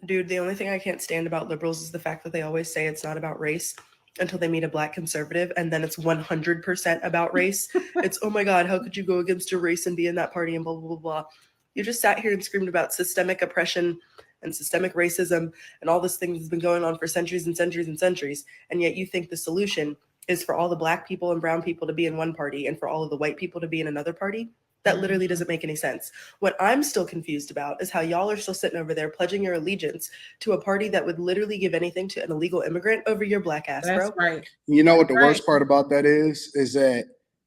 Dude, the only thing I can't stand about liberals is the fact that they always say it's not about race until they meet a black conservative, and then it's 100% about race. It's, oh my God, how could you go against your race and be in that party and blah, blah, blah, blah. You just sat here and screamed about systemic oppression and systemic racism and all this thing that's been going on for centuries and centuries and centuries, and yet you think the solution is for all the black people and brown people to be in one party and for all of the white people to be in another party. That literally doesn't make any sense. What I'm still confused about is how y'all are still sitting over there pledging your allegiance to a party that would literally give anything to an illegal immigrant over your black ass, That's bro. right. You know what the worst part about that is that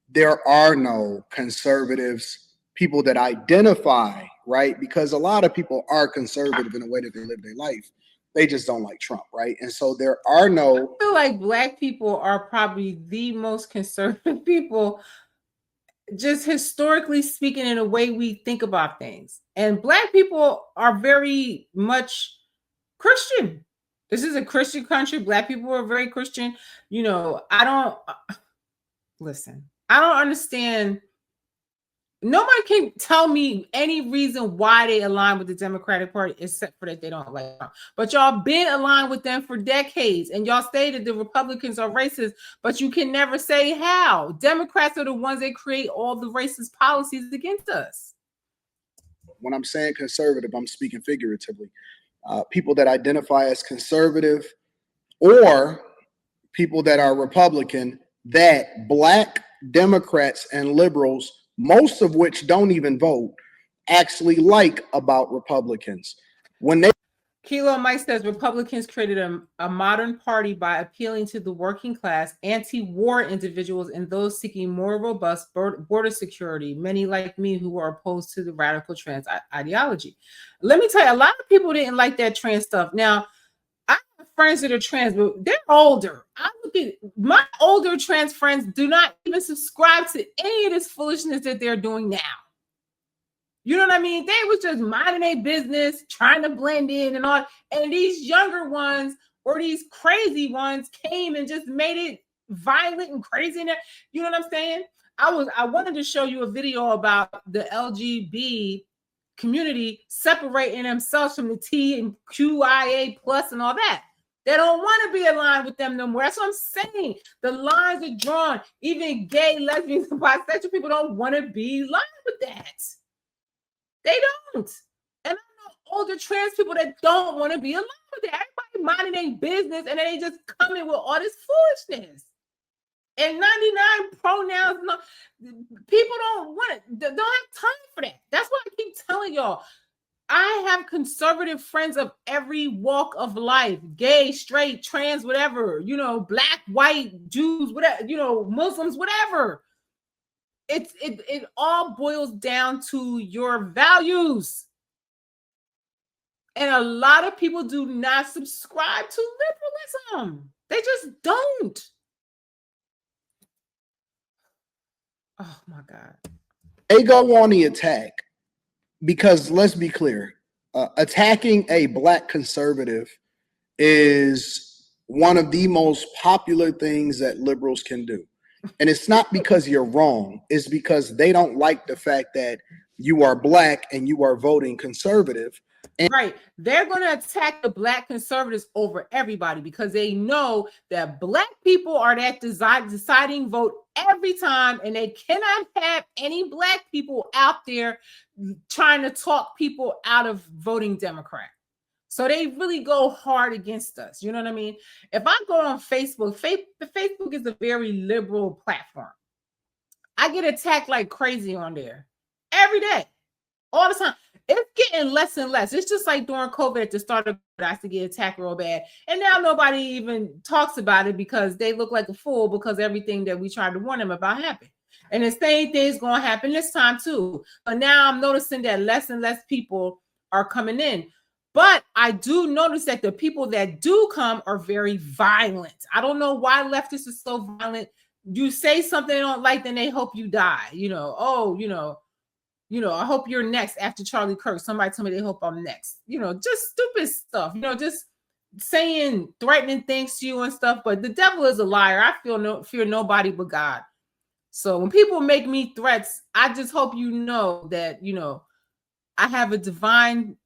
there are no conservatives, people that identify, right? Because a lot of people are conservative in the way that they live their life. They just don't like Trump, right? And so there are no. I feel like black people are probably the most conservative people, just historically speaking, in the way we think about things. And black people are very much Christian. This is a Christian country. Black people are very Christian. You know, I don't understand. Nobody can tell me any reason why they align with the Democratic Party except for that they don't like Trump. But y'all been aligned with them for decades, and y'all say that the Republicans are racist, but you can never say how. Democrats are the ones that create all the racist policies against us. When I'm saying conservative, I'm speaking figuratively. People that identify as conservative or people that are Republican, that black Democrats and liberals, most of which don't even vote, actually like about Republicans. When they Kilo Mike says Republicans created a modern party by appealing to the working class, anti-war individuals, and those seeking more robust border security, many like me who are opposed to the radical trans ideology. Let me tell you, a lot of people didn't like that trans stuff. Now, I have friends that are trans, but they're older. I look at my older trans friends do not even subscribe to any of this foolishness that they're doing now. You know what I mean? They was just minding their business, trying to blend in and all. And these younger ones or these crazy ones came and just made it violent and crazy. You know what I'm saying? I wanted to show you a video about the LGB community separating themselves from the T and QIA plus and all that. They don't want to be aligned with them no more. That's what I'm saying. The lines are drawn. Even gay, lesbians, and bisexual people don't want to be aligned with that. They don't. And I know older trans people that don't want to be aligned with it. Everybody minding their business and then they just come in with all this foolishness. And 99 pronouns. No, people don't want it. They don't have time for that. That's why I keep telling y'all. I have conservative friends of every walk of life, gay, straight, trans, whatever, you know, black, white, Jews, whatever, you know, Muslims, whatever. It all boils down to your values. And a lot of people do not subscribe to liberalism. They just don't. Oh my God. They go on the attack because let's be clear, attacking a black conservative is one of the most popular things that liberals can do. And it's not because you're wrong. It's because they don't like the fact that you are black and you are voting conservative. And right. They're going to attack the black conservatives over everybody because they know that black people are that deciding vote every time. And they cannot have any black people out there trying to talk people out of voting Democrat. So they really go hard against us. You know what I mean? If I go on Facebook, Facebook is a very liberal platform. I get attacked like crazy on there every day, all the time. It's getting less and less. It's just like during COVID at the start of it, I used to get attacked real bad. And now nobody even talks about it because they look like a fool because everything that we tried to warn them about happened. And the same thing's going to happen this time too. But now I'm noticing that less and less people are coming in. But I do notice that the people that do come are very violent. I don't know why leftists are so violent. You say something they don't like, then they hope you die. You know, oh, you know, I hope you're next after Charlie Kirk. Somebody tell me they hope I'm next. You know, just stupid stuff. You know, just saying threatening things to you and stuff. But the devil is a liar. I fear nobody but God. So when people make me threats, I just hope you know that, you know, I have a divine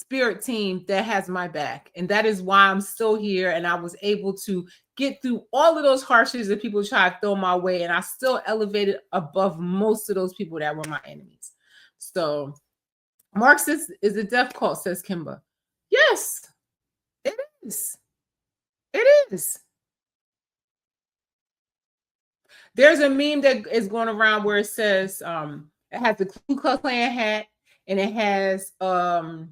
spirit team that has my back. And that is why I'm still here. And I was able to get through all of those hardships that people try to throw my way. And I still elevated above most of those people that were my enemies. So Marxist is a death cult, says Kimba. Yes, it is. It is. There's a meme that is going around where it says, it has the Ku Klux Klan hat and it has a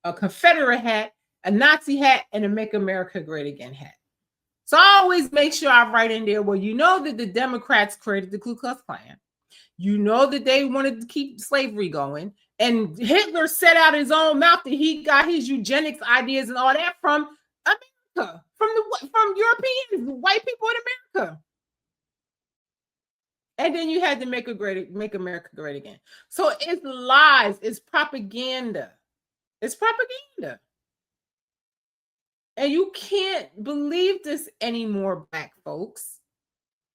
Confederate hat, a Nazi hat, and a Make America Great Again hat. So I always make sure I write in there, well, you know that the Democrats created the Ku Klux Klan. You know that they wanted to keep slavery going. And Hitler set out his own mouth that he got his eugenics ideas and all that from America, from Europeans, white people in America. And then you had to make America great again. So it's lies, it's propaganda. It's propaganda. And you can't believe this anymore, Black folks.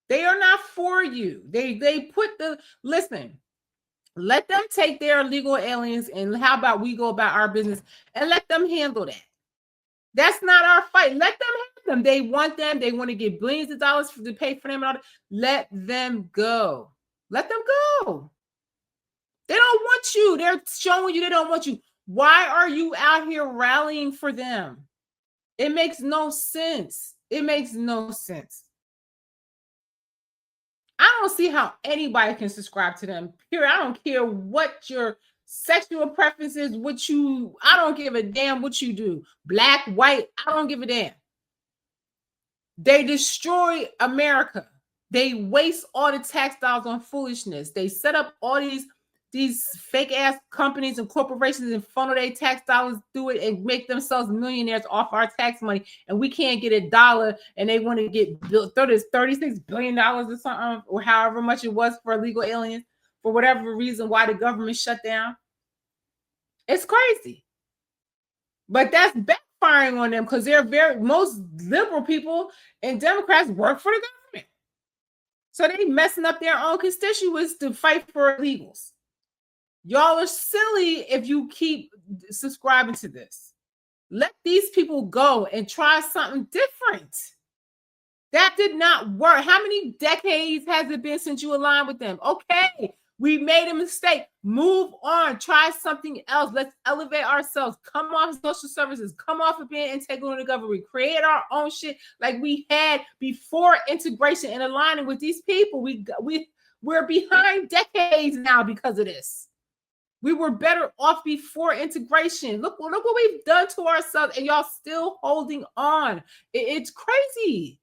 They are not for you. They put the, listen, let them take their illegal aliens and how about we go about our business and let them handle that. That's not our fight. Let them have them. They want them. They want to get billions of dollars to pay for them. And all that. Let them go. Let them go. They don't want you. They're showing you they don't want you. Why are you out here rallying for them? It makes no sense. It makes no sense. I don't see how anybody can subscribe to them. Period. I don't care what your sexual preferences, I don't give a damn what you do. Black, white, I don't give a damn. They destroy America. They waste all the tax dollars on foolishness. They set up all these fake ass companies and corporations and funnel their tax dollars through it and make themselves millionaires off our tax money. And we can't get $1 and they want to get $36 billion or something, or however much it was for illegal aliens for whatever reason why the government shut down. It's crazy. But that's backfiring on them because most liberal people and Democrats work for the government. So they messing up their own constituents to fight for illegals. Y'all are silly if you keep subscribing to this. Let these people go and try something different. That did not work. How many decades has it been since you aligned with them? Okay, we made a mistake. Move on. Try something else. Let's elevate ourselves. Come off social services. Come off of being integral in the government. Create our own shit like we had before integration and aligning with these people. We're behind decades now because of this. We were better off before integration. Look what we've done to ourselves, and y'all still holding on. It's crazy.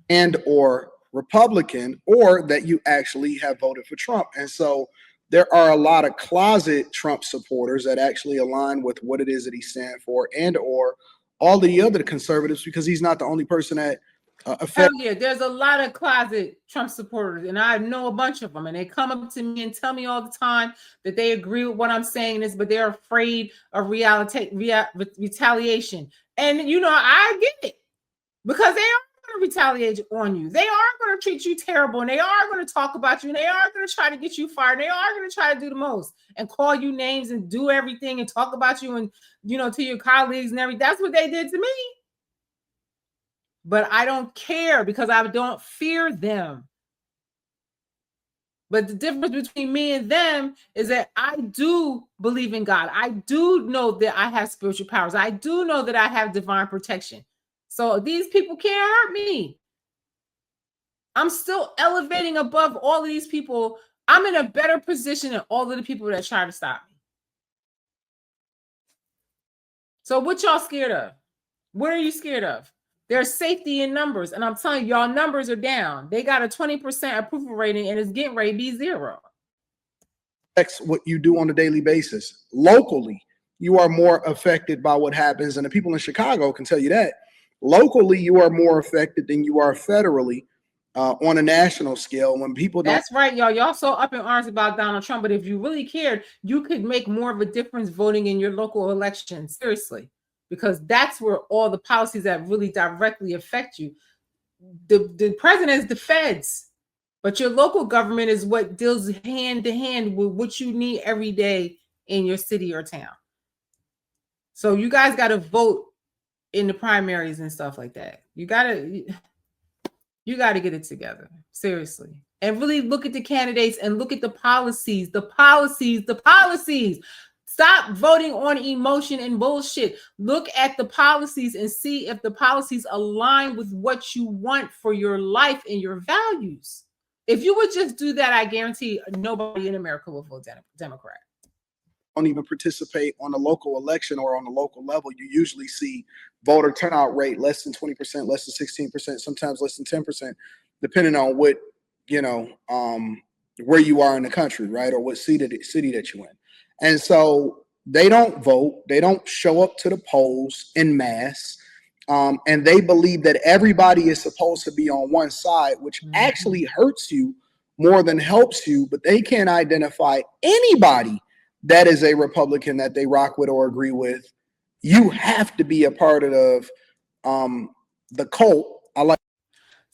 And or Republican, or that you actually have voted for Trump. And so there are a lot of closet Trump supporters that actually align with what it is that he stands for, and or all the other conservatives, because he's not the only person that Hell yeah, there's a lot of closet Trump supporters, and I know a bunch of them, and they come up to me and tell me all the time that they agree with what I'm saying but they're afraid of retaliation. And you know, I get it, because they are going to retaliate on you. They are going to treat you terrible, and they are going to talk about you, and they are going to try to get you fired. They are going to try to do the most and call you names and do everything and talk about you and, you know, to your colleagues and everything. That's what they did to me. But I don't care because I don't fear them. But the difference between me and them is that I do believe in God. I do know that I have spiritual powers. I do know that I have divine protection. So these people can't hurt me. I'm still elevating above all of these people. I'm in a better position than all of the people that try to stop me. So what y'all scared of? What are you scared of? There's safety in numbers. And I'm telling you, y'all numbers are down. They got a 20% approval rating and it's getting ready to be 0. That's what you do on a daily basis. Locally, you are more affected by what happens. And the people in Chicago can tell you that. Locally, you are more affected than you are federally on a national scale. When people don't. That's right, y'all. Y'all so up in arms about Donald Trump. But if you really cared, you could make more of a difference voting in your local election. Seriously. Because that's where all the policies that really directly affect you. The president is the feds, but your local government is what deals hand to hand with what you need every day in your city or town. So you guys got to vote in the primaries and stuff like that. You got to get it together, seriously. And really look at the candidates and look at the policies. Stop voting on emotion and bullshit. Look at the policies and see if the policies align with what you want for your life and your values. If you would just do that, I guarantee nobody in America will vote Democrat. Don't even participate on a local election or on the local level, you usually see voter turnout rate less than 20%, less than 16%, sometimes less than 10%, depending on what, where you are in the country, right? Or what city that you're in. And so they don't vote. They don't show up to the polls en masse. And they believe that everybody is supposed to be on one side, which actually hurts you more than helps you, but they can't identify anybody that is a Republican that they rock with or agree with. You have to be a part of the cult.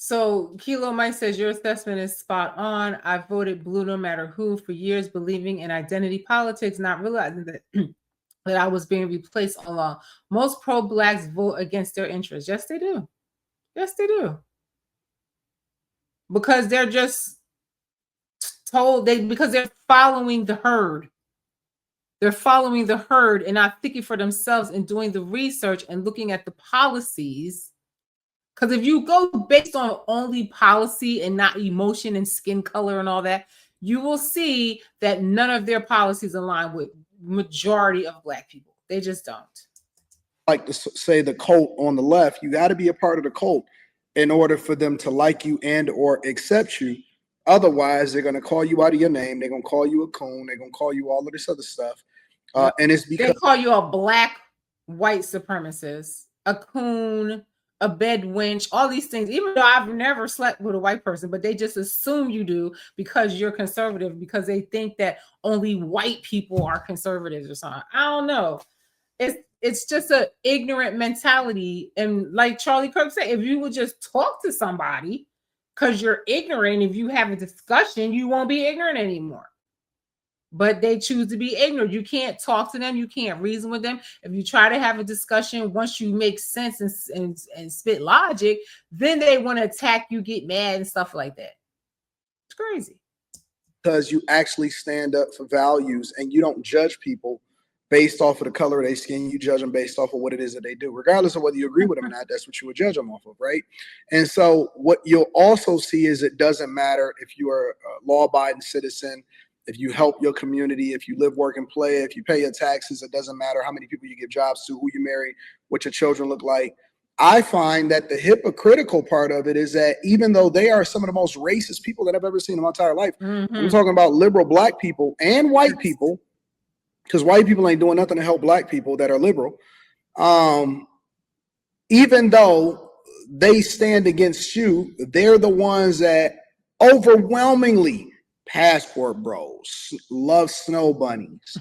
So Kilo Mike says your assessment is spot on. I voted blue no matter who for years, believing in identity politics, not realizing that that I was being replaced along. Most pro-blacks vote against their interests. Yes, they do. Yes, they do. Because they're just told because they're following the herd. They're following the herd and not thinking for themselves and doing the research and looking at the policies. Because if you go based on only policy and not emotion and skin color and all that, you will see that none of their policies align with majority of Black people. They just don't. Like to say the cult on the left, you got to be a part of the cult in order for them to like you and or accept you. Otherwise, they're going to call you out of your name. They're going to call you a coon. They're going to call you all of this other stuff. And it's because they call you a black white supremacist, a coon, a bed wench, all these things, even though I've never slept with a white person, but they just assume you do because you're conservative, because they think that only white people are conservatives or something. I don't know. It's just an ignorant mentality. And like Charlie Kirk said, if you would just talk to somebody, because you're ignorant, if you have a discussion, you won't be ignorant anymore. But they choose to be ignorant. You can't talk to them. You can't reason with them. If you try to have a discussion, once you make sense and spit logic, then they want to attack you, get mad and stuff like that. It's crazy. Because you actually stand up for values and you don't judge people based off of the color of their skin. You judge them based off of what it is that they do. Regardless of whether you agree with them or not, that's what you would judge them off of, right? And so what you'll also see is it doesn't matter if you are a law-abiding citizen, if you help your community, if you live, work, and play, if you pay your taxes, it doesn't matter how many people you give jobs to, who you marry, what your children look like. I find that the hypocritical part of it is that even though they are some of the most racist people that I've ever seen in my entire life, I'm talking about liberal Black people and white people, because white people ain't doing nothing to help Black people that are liberal. Even though they stand against you, they're the ones that overwhelmingly passport bros, love snow bunnies,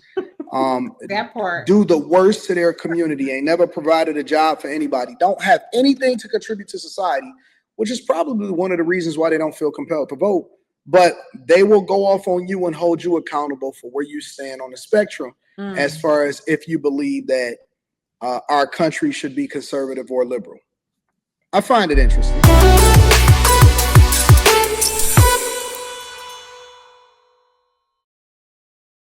that part, do the worst to their community, ain't never provided a job for anybody, don't have anything to contribute to society, which is probably one of the reasons why they don't feel compelled to vote. But they will go off on you and hold you accountable for where you stand on the spectrum as far as if you believe that our country should be conservative or liberal. I find it interesting.